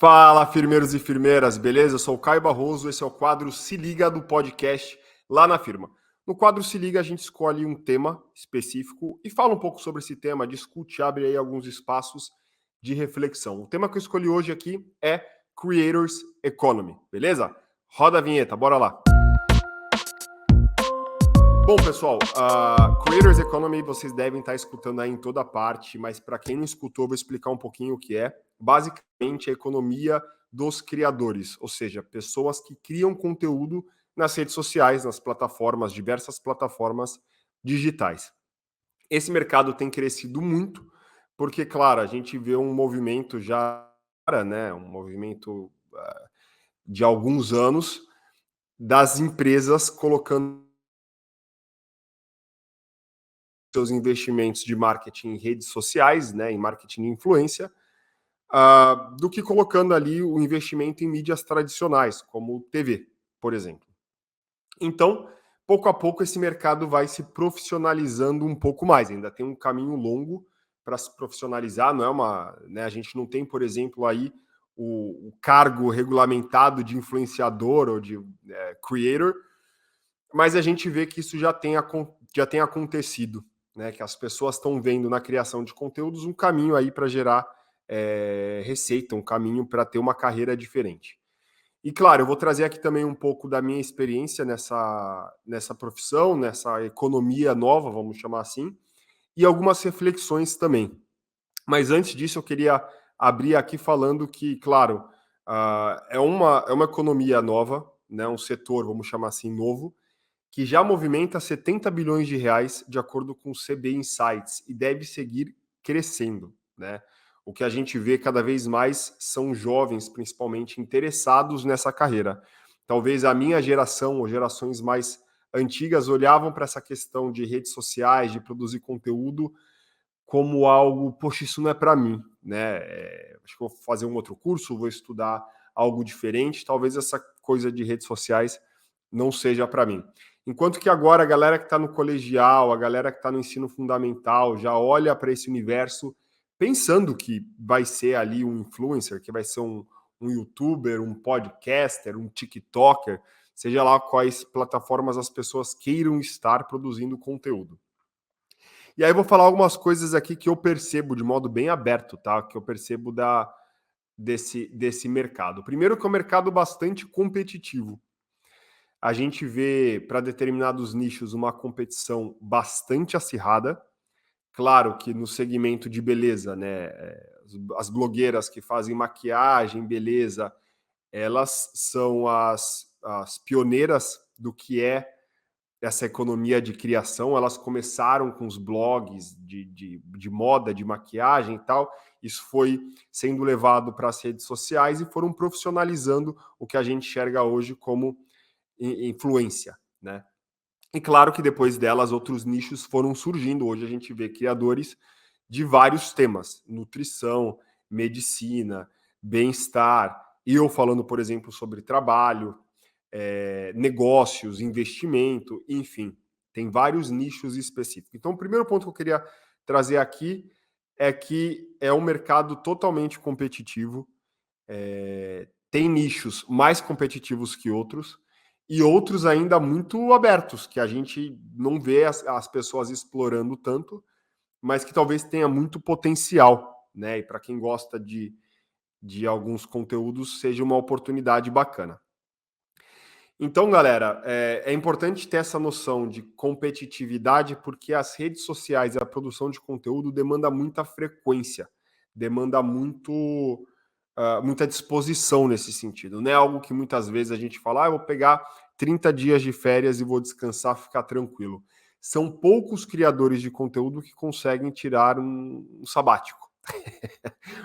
Fala, firmeiros e firmeiras, beleza? Eu sou o Caio Barroso, esse é o quadro Se Liga do podcast lá na firma. No quadro Se Liga, a gente escolhe um tema específico e fala um pouco sobre esse tema, discute, abre aí alguns espaços de reflexão. O tema que eu escolhi hoje aqui é Creators Economy, beleza? Roda a vinheta, bora lá. Bom, pessoal, a Creators Economy vocês devem estar escutando aí em toda parte, mas para quem não escutou, eu vou explicar um pouquinho o que é. Basicamente, a economia dos criadores, ou seja, pessoas que criam conteúdo nas redes sociais, nas plataformas, diversas plataformas digitais. Esse mercado tem crescido muito, porque, claro, a gente vê um movimento já, né, um movimento de alguns anos das empresas colocando seus investimentos de marketing em redes sociais, né, em marketing de influência, do que colocando ali o investimento em mídias tradicionais, como TV, por exemplo. Então, pouco a pouco, esse mercado vai se profissionalizando um pouco mais. Ainda tem um caminho longo para se profissionalizar. Não é uma, né, a gente não tem, por exemplo, aí o cargo regulamentado de influenciador ou de creator, mas a gente vê que isso já tem acontecido, né? Que as pessoas estão vendo na criação de conteúdos um caminho aí para gerar receita, um caminho para ter uma carreira diferente. E claro, eu vou trazer aqui também um pouco da minha experiência nessa profissão, nessa economia nova, vamos chamar assim, e algumas reflexões também. Mas antes disso, eu queria abrir aqui falando que, claro, é uma economia nova, né, um setor, vamos chamar assim, novo, que já movimenta 70 bilhões de reais, de acordo com o CB Insights, e deve seguir crescendo, né? O que a gente vê cada vez mais são jovens, principalmente, interessados nessa carreira. Talvez a minha geração, ou gerações mais antigas, olhavam para essa questão de redes sociais, de produzir conteúdo, como algo, poxa, isso não é para mim, né? Acho que vou fazer um outro curso, vou estudar algo diferente, talvez essa coisa de redes sociais não seja para mim. Enquanto que agora a galera que está no colegial, a galera que está no ensino fundamental, já olha para esse universo pensando que vai ser ali um influencer, que vai ser um youtuber, um podcaster, um tiktoker, seja lá quais plataformas as pessoas queiram estar produzindo conteúdo. E aí eu vou falar algumas coisas aqui que eu percebo de modo bem aberto, tá? Que eu percebo desse mercado. Primeiro que é um mercado bastante competitivo. A gente vê para determinados nichos uma competição bastante acirrada. Claro que no segmento de beleza, né? As blogueiras que fazem maquiagem, beleza, elas são as pioneiras do que é essa economia de criação. Elas começaram com os blogs de moda, de maquiagem e tal. Isso foi sendo levado para as redes sociais e foram profissionalizando o que a gente enxerga hoje como influência, né? E claro que depois delas outros nichos foram surgindo. Hoje a gente vê criadores de vários temas: nutrição, medicina, bem-estar. E eu falando, por exemplo, sobre trabalho, negócios, investimento, enfim, tem vários nichos específicos. Então, o primeiro ponto que eu queria trazer aqui é que é um mercado totalmente competitivo, tem nichos mais competitivos que outros e outros ainda muito abertos, que a gente não vê as pessoas explorando tanto, mas que talvez tenha muito potencial, né? E para quem gosta de alguns conteúdos, seja uma oportunidade bacana. Então, galera, é importante ter essa noção de competitividade, porque as redes sociais e a produção de conteúdo demanda muita frequência, demanda muita disposição nesse sentido. Não é algo que muitas vezes a gente fala, eu vou pegar 30 dias de férias e vou descansar, ficar tranquilo. São poucos criadores de conteúdo que conseguem tirar um sabático,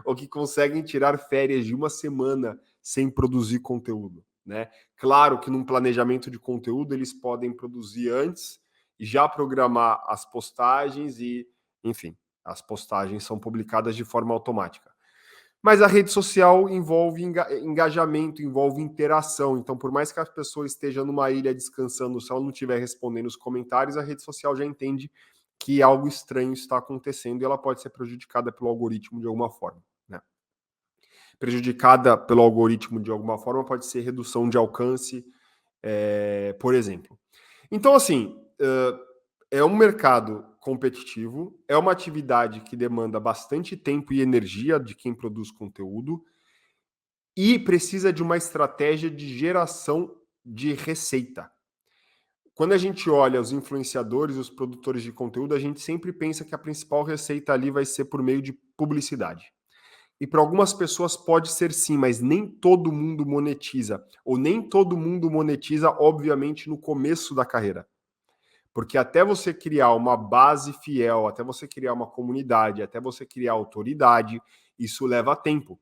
ou que conseguem tirar férias de uma semana sem produzir conteúdo, né? Claro que num planejamento de conteúdo eles podem produzir antes e já programar as postagens e, enfim, as postagens são publicadas de forma automática. Mas a rede social envolve engajamento, envolve interação. Então, por mais que a pessoa esteja numa ilha descansando, se ela não estiver respondendo os comentários, a rede social já entende que algo estranho está acontecendo e ela pode ser prejudicada pelo algoritmo de alguma forma, né? prejudicada pelo algoritmo de alguma forma, pode ser redução de alcance, por exemplo. Então, assim, é um mercado competitivo, é uma atividade que demanda bastante tempo e energia de quem produz conteúdo e precisa de uma estratégia de geração de receita. Quando a gente olha os influenciadores, os produtores de conteúdo, a gente sempre pensa que a principal receita ali vai ser por meio de publicidade. E para algumas pessoas pode ser sim, mas nem todo mundo monetiza. Ou nem todo mundo monetiza, obviamente, no começo da carreira. Porque até você criar uma base fiel, até você criar uma comunidade, até você criar autoridade, isso leva tempo.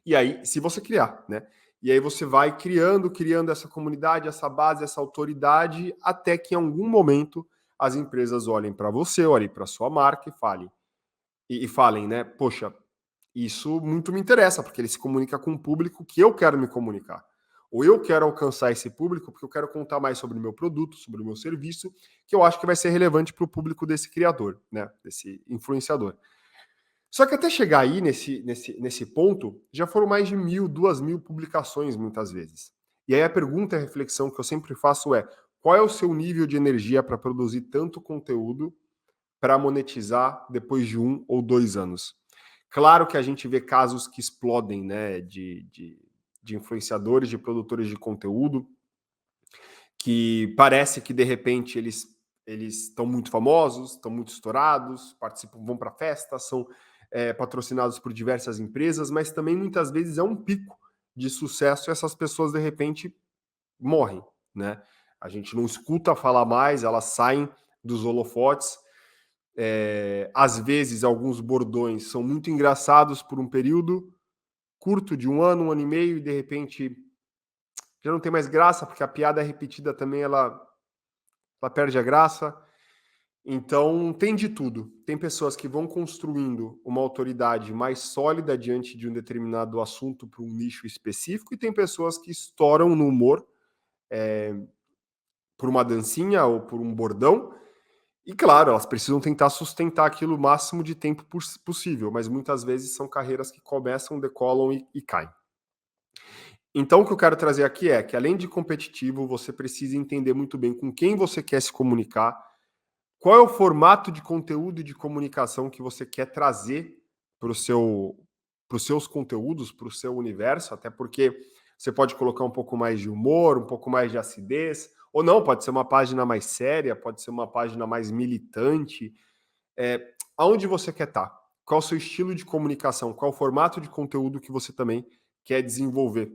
E aí, se você criar, né? E aí você vai criando essa comunidade, essa base, essa autoridade, até que em algum momento as empresas olhem para você, olhem para sua marca e falem, né? Poxa, isso muito me interessa, porque ele se comunica com um público que eu quero me comunicar. Ou eu quero alcançar esse público porque eu quero contar mais sobre o meu produto, sobre o meu serviço, que eu acho que vai ser relevante para o público desse criador, né? Desse influenciador. Só que até chegar aí nesse ponto, já foram mais de 1.000, 2.000 publicações muitas vezes. E aí a pergunta e a reflexão que eu sempre faço é: qual é o seu nível de energia para produzir tanto conteúdo para monetizar depois de 1 ou 2 anos? Claro que a gente vê casos que explodem, né, de influenciadores, de produtores de conteúdo, que parece que de repente eles estão muito famosos, estão muito estourados, participam, vão para festas, são patrocinados por diversas empresas, mas também muitas vezes é um pico de sucesso e essas pessoas de repente morrem, né? A gente não escuta falar mais, elas saem dos holofotes. Às vezes, alguns bordões são muito engraçados por um período curto de 1 ano, 1 ano e meio, e de repente já não tem mais graça, porque a piada repetida também ela perde a graça. Então, tem de tudo. Tem pessoas que vão construindo uma autoridade mais sólida diante de um determinado assunto para um nicho específico, e tem pessoas que estouram no humor por uma dancinha ou por um bordão. E claro, elas precisam tentar sustentar aquilo o máximo de tempo possível, mas muitas vezes são carreiras que começam, decolam e caem. Então, o que eu quero trazer aqui é que, além de competitivo, você precisa entender muito bem com quem você quer se comunicar, qual é o formato de conteúdo e de comunicação que você quer trazer para os seus conteúdos, para o seu universo, até porque você pode colocar um pouco mais de humor, um pouco mais de acidez, ou não, pode ser uma página mais séria, pode ser uma página mais militante. Aonde você quer estar? Qual o seu estilo de comunicação? Qual o formato de conteúdo que você também quer desenvolver?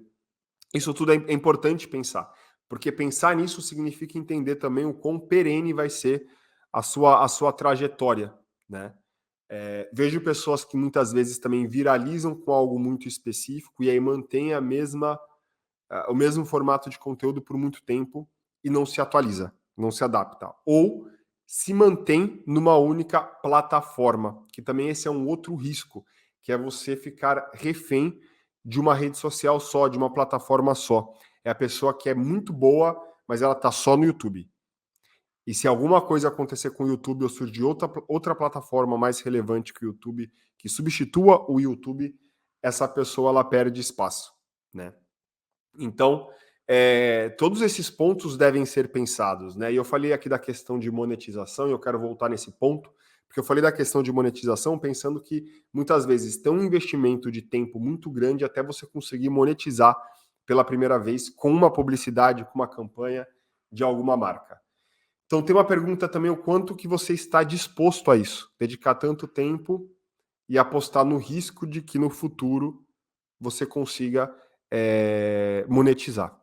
Isso tudo é importante pensar, porque pensar nisso significa entender também o quão perene vai ser a sua trajetória, né? Vejo pessoas que muitas vezes também viralizam com algo muito específico e aí mantém o mesmo formato de conteúdo por muito tempo e não se atualiza, não se adapta. Ou se mantém numa única plataforma, que também esse é um outro risco, que é você ficar refém de uma rede social só, de uma plataforma só. É a pessoa que é muito boa, mas ela está só no YouTube. E se alguma coisa acontecer com o YouTube ou surgir outra plataforma mais relevante que o YouTube, que substitua o YouTube, essa pessoa ela perde espaço, né? Então, todos esses pontos devem ser pensados, né? E eu falei aqui da questão de monetização, e eu quero voltar nesse ponto, porque eu falei da questão de monetização pensando que muitas vezes tem um investimento de tempo muito grande até você conseguir monetizar pela primeira vez com uma publicidade, com uma campanha de alguma marca. Então tem uma pergunta também, o quanto que você está disposto a isso, dedicar tanto tempo e apostar no risco de que no futuro você consiga monetizar.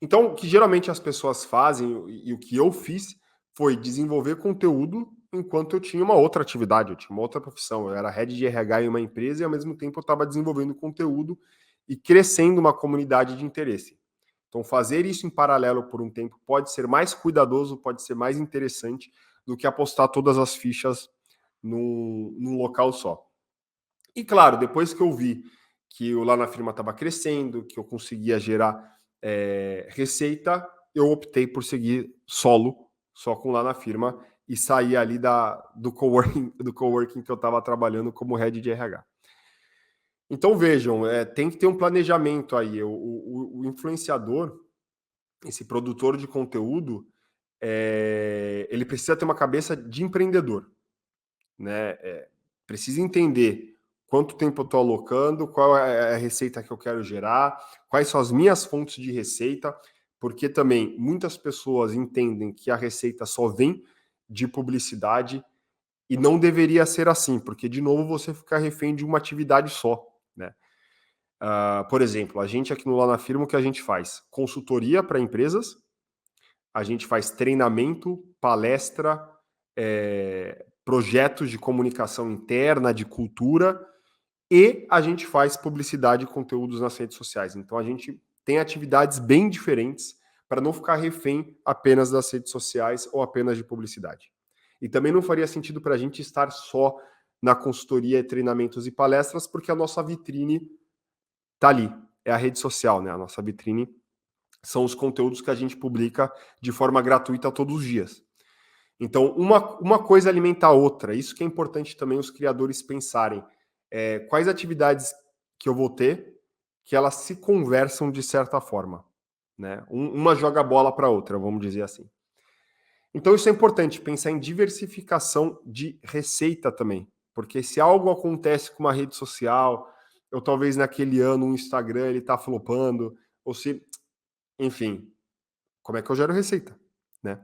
Então, o que geralmente as pessoas fazem, e o que eu fiz, foi desenvolver conteúdo enquanto eu tinha uma outra atividade, eu tinha uma outra profissão. Eu era head de RH em uma empresa e, ao mesmo tempo, eu estava desenvolvendo conteúdo e crescendo uma comunidade de interesse. Então, fazer isso em paralelo por um tempo pode ser mais cuidadoso, pode ser mais interessante do que apostar todas as fichas num local só. E, claro, depois que eu vi que o Lá na Firma estava crescendo, que eu conseguia gerar receita, eu optei por seguir solo, só com Lá na Firma, e sair ali do coworking que eu estava trabalhando como head de RH. Então vejam, tem que ter um planejamento aí. O influenciador, esse produtor de conteúdo, ele precisa ter uma cabeça de empreendedor, né? Precisa entender quanto tempo eu estou alocando, qual é a receita que eu quero gerar, quais são as minhas fontes de receita, porque também muitas pessoas entendem que a receita só vem de publicidade e não deveria ser assim, porque de novo você fica refém de uma atividade só, né? Por exemplo, a gente aqui no Lá na Firma, o que a gente faz? Consultoria para empresas, a gente faz treinamento, palestra, projetos de comunicação interna, de cultura, e a gente faz publicidade e conteúdos nas redes sociais. Então a gente tem atividades bem diferentes para não ficar refém apenas das redes sociais ou apenas de publicidade. E também não faria sentido para a gente estar só na consultoria, treinamentos e palestras, porque a nossa vitrine tá ali, é a rede social, né? A nossa vitrine são os conteúdos que a gente publica de forma gratuita todos os dias. Então, uma coisa alimenta a outra. Isso que é importante também os criadores pensarem. Quais atividades que eu vou ter que elas se conversam de certa forma, né? Uma joga a bola para a outra, vamos dizer assim. Então, isso é importante, pensar em diversificação de receita também. Porque se algo acontece com uma rede social, ou talvez naquele ano o Instagram ele está flopando, ou se, enfim, como é que eu gero receita, né?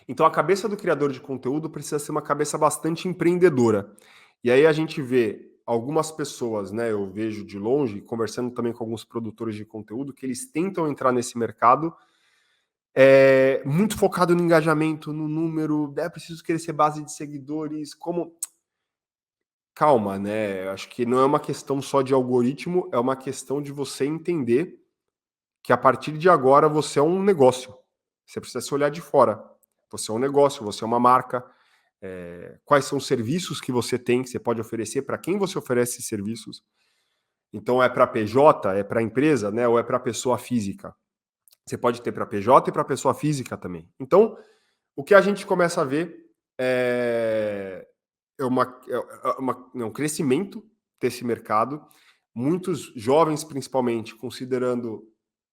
Então a cabeça do criador de conteúdo precisa ser uma cabeça bastante empreendedora. E aí a gente vê algumas pessoas, né? Eu vejo de longe, conversando também com alguns produtores de conteúdo, que eles tentam entrar nesse mercado muito focado no engajamento, no número, preciso crescer base de seguidores, como. Calma, né? Acho que não é uma questão só de algoritmo, é uma questão de você entender que a partir de agora você é um negócio. Você precisa se olhar de fora. Você é um negócio, você é uma marca. Quais são os serviços que você tem, que você pode oferecer, para quem você oferece esses serviços. Então, é para PJ, é para empresa, né? Ou é para pessoa física? Você pode ter para PJ e para pessoa física também. Então, o que a gente começa a ver é um crescimento desse mercado. Muitos jovens, principalmente, considerando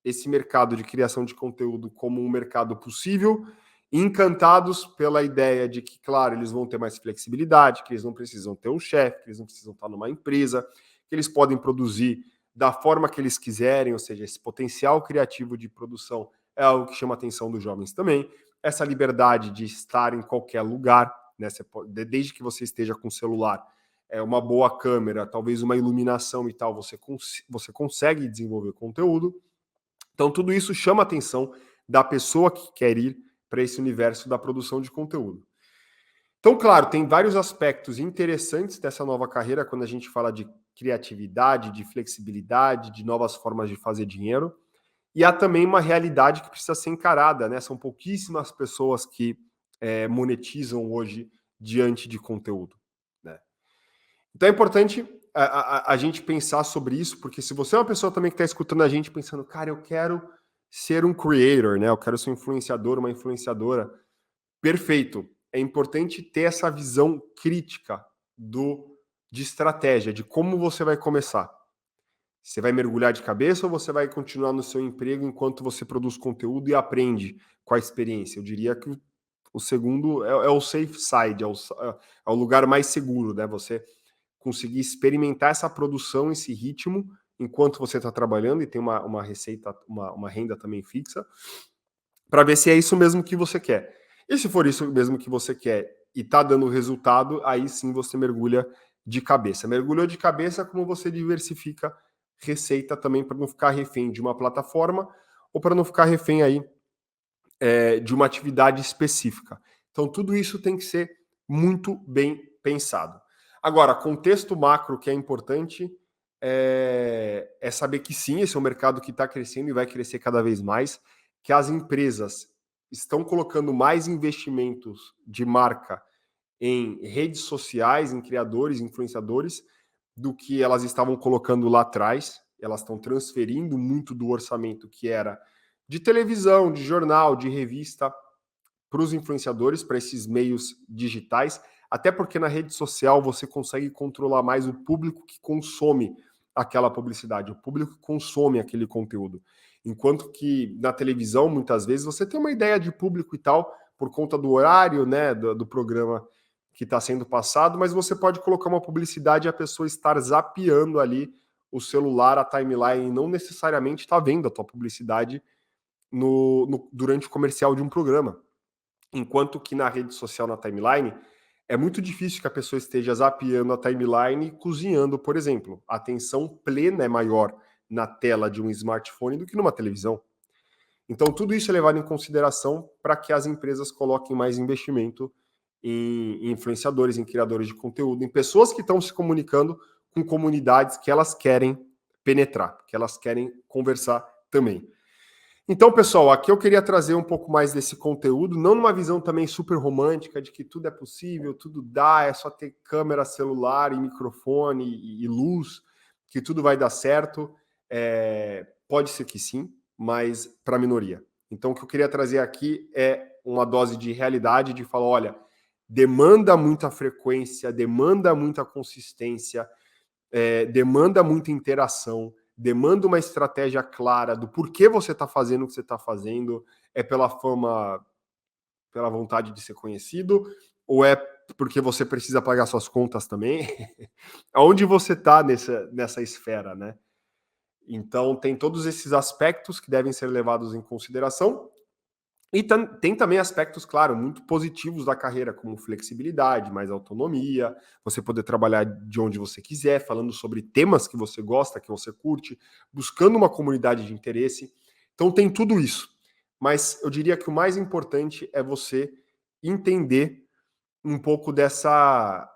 esse mercado de criação de conteúdo como um mercado possível, encantados pela ideia de que, claro, eles vão ter mais flexibilidade, que eles não precisam ter um chefe, que eles não precisam estar numa empresa, que eles podem produzir da forma que eles quiserem, ou seja, esse potencial criativo de produção é algo que chama a atenção dos jovens também. Essa liberdade de estar em qualquer lugar, né? Desde que você esteja com o celular, uma boa câmera, talvez uma iluminação e tal, você consegue desenvolver conteúdo. Então, tudo isso chama a atenção da pessoa que quer ir para esse universo da produção de conteúdo. Então, claro, tem vários aspectos interessantes dessa nova carreira quando a gente fala de criatividade, de flexibilidade, de novas formas de fazer dinheiro. E há também uma realidade que precisa ser encarada, né? São pouquíssimas pessoas que monetizam hoje diante de conteúdo, né? Então é importante a gente pensar sobre isso, porque se você é uma pessoa também que está escutando a gente pensando, cara, eu quero ser um creator, né? Eu quero ser um influenciador, uma influenciadora. Perfeito. É importante ter essa visão crítica de estratégia, de como você vai começar. Você vai mergulhar de cabeça ou você vai continuar no seu emprego enquanto você produz conteúdo e aprende com a experiência? Eu diria que o segundo é o safe side, é o lugar mais seguro, né? Você conseguir experimentar essa produção, esse ritmo, enquanto você está trabalhando e tem uma receita, uma renda também fixa, para ver se é isso mesmo que você quer. E se for isso mesmo que você quer e está dando resultado, aí sim você mergulha de cabeça. Mergulhou de cabeça, como você diversifica receita também para não ficar refém de uma plataforma ou para não ficar refém aí de uma atividade específica. Então, tudo isso tem que ser muito bem pensado. Agora, contexto macro que é importante é saber que sim, esse é um mercado que está crescendo e vai crescer cada vez mais, que as empresas estão colocando mais investimentos de marca em redes sociais, em criadores, influenciadores, do que elas estavam colocando lá atrás. Elas estão transferindo muito do orçamento que era de televisão, de jornal, de revista, para os influenciadores, para esses meios digitais, Até porque na rede social você consegue controlar mais o público que consome aquela publicidade, o público que consome aquele conteúdo. Enquanto que na televisão, muitas vezes, você tem uma ideia de público e tal, por conta do horário, né, do programa que está sendo passado, mas você pode colocar uma publicidade e a pessoa estar zapeando ali o celular, a timeline, não necessariamente está vendo a tua publicidade durante o comercial de um programa. Enquanto que na rede social, na timeline, é muito difícil que a pessoa esteja zapeando a timeline e cozinhando, por exemplo. A atenção plena é maior na tela de um smartphone do que numa televisão. Então, tudo isso é levado em consideração para que as empresas coloquem mais investimento em influenciadores, em criadores de conteúdo, em pessoas que estão se comunicando com comunidades que elas querem penetrar, que elas querem conversar também. Então, pessoal, aqui eu queria trazer um pouco mais desse conteúdo, não numa visão também super romântica de que tudo é possível, tudo dá, é só ter câmera, celular e microfone e luz, que tudo vai dar certo. Pode ser que sim, mas para a minoria. Então, o que eu queria trazer aqui é uma dose de realidade, de falar, olha, demanda muita frequência, demanda muita consistência, demanda muita interação, demanda uma estratégia clara do porquê você está fazendo o que você está fazendo, é pela fama, pela vontade de ser conhecido, ou é porque você precisa pagar suas contas também? Aonde você está nessa esfera, né? Então, tem todos esses aspectos que devem ser levados em consideração. E tem também aspectos, claro, muito positivos da carreira, como flexibilidade, mais autonomia, você poder trabalhar de onde você quiser, falando sobre temas que você gosta, que você curte, buscando uma comunidade de interesse. Então tem tudo isso. Mas eu diria que o mais importante é você entender um pouco dessa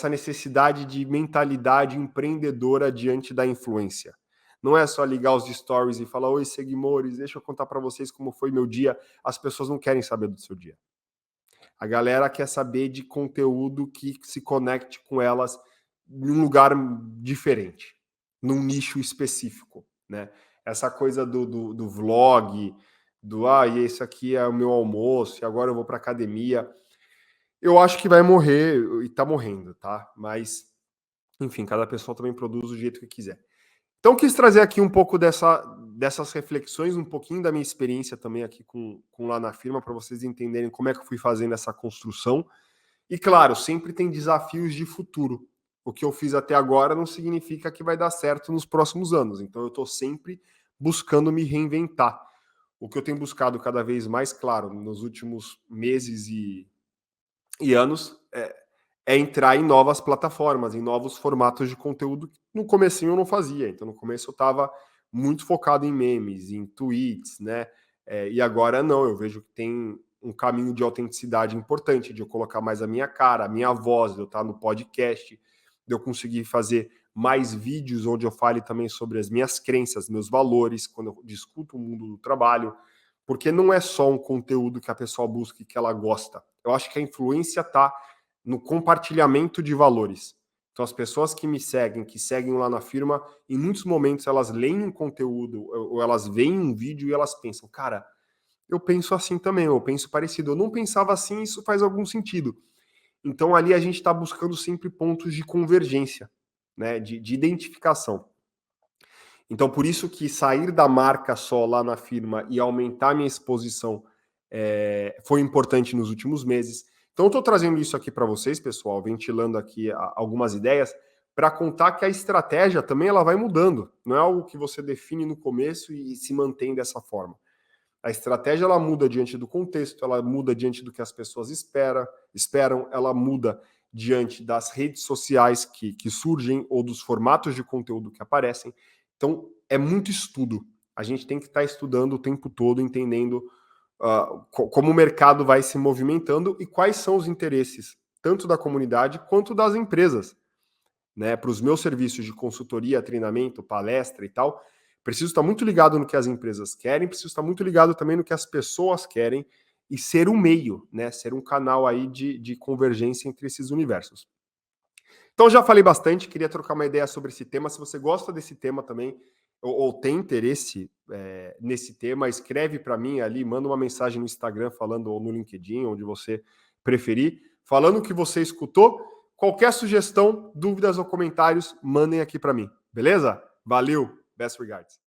necessidade de mentalidade empreendedora diante da influência. Não é só ligar os stories e falar: oi, seguidores, deixa eu contar para vocês como foi meu dia. As pessoas não querem saber do seu dia. A galera quer saber de conteúdo que se conecte com elas em um lugar diferente, num nicho específico, né? Essa coisa do vlog, e esse aqui é o meu almoço, e agora eu vou para academia. Eu acho que vai morrer e tá morrendo, tá? Mas, enfim, cada pessoa também produz do jeito que quiser. Então, quis trazer aqui um pouco dessas reflexões, um pouquinho da minha experiência também aqui com lá na firma, para vocês entenderem como é que eu fui fazendo essa construção. E, claro, sempre tem desafios de futuro. O que eu fiz até agora não significa que vai dar certo nos próximos anos. Então, eu estou sempre buscando me reinventar. O que eu tenho buscado cada vez mais, claro, nos últimos meses e anos, é entrar em novas plataformas, em novos formatos de conteúdo que no comecinho eu não fazia. Então, no começo eu estava muito focado em memes, em tweets, né? E agora não, eu vejo que tem um caminho de autenticidade importante, de eu colocar mais a minha cara, a minha voz, de eu estar no podcast, de eu conseguir fazer mais vídeos onde eu fale também sobre as minhas crenças, meus valores, quando eu discuto o mundo do trabalho, porque não é só um conteúdo que a pessoa busca e que ela gosta. Eu acho que a influência está no compartilhamento de valores. Então, as pessoas que me seguem, que seguem lá na firma, em muitos momentos elas leem um conteúdo ou elas veem um vídeo e elas pensam, cara, eu penso assim também, eu penso parecido. Eu não pensava assim, isso faz algum sentido. Então, ali a gente está buscando sempre pontos de convergência, né, de identificação. Então, por isso que sair da marca só lá na firma e aumentar minha exposição foi importante nos últimos meses. Então, eu estou trazendo isso aqui para vocês, pessoal, ventilando aqui algumas ideias, para contar que a estratégia também ela vai mudando. Não é algo que você define no começo e se mantém dessa forma. A estratégia ela muda diante do contexto, ela muda diante do que as pessoas esperam, ela muda diante das redes sociais que surgem ou dos formatos de conteúdo que aparecem. Então, é muito estudo. A gente tem que estar estudando o tempo todo, entendendo como o mercado vai se movimentando e quais são os interesses, tanto da comunidade quanto das empresas. Né? Para os meus serviços de consultoria, treinamento, palestra e tal, preciso estar muito ligado no que as empresas querem, preciso estar muito ligado também no que as pessoas querem e ser um meio, né? Ser um canal aí de convergência entre esses universos. Então, já falei bastante, queria trocar uma ideia sobre esse tema. Se você gosta desse tema também, ou tem interesse nesse tema, escreve para mim ali, manda uma mensagem no Instagram falando, ou no LinkedIn, onde você preferir, falando que você escutou. Qualquer sugestão, dúvidas ou comentários, mandem aqui para mim. Beleza? Valeu. Best regards.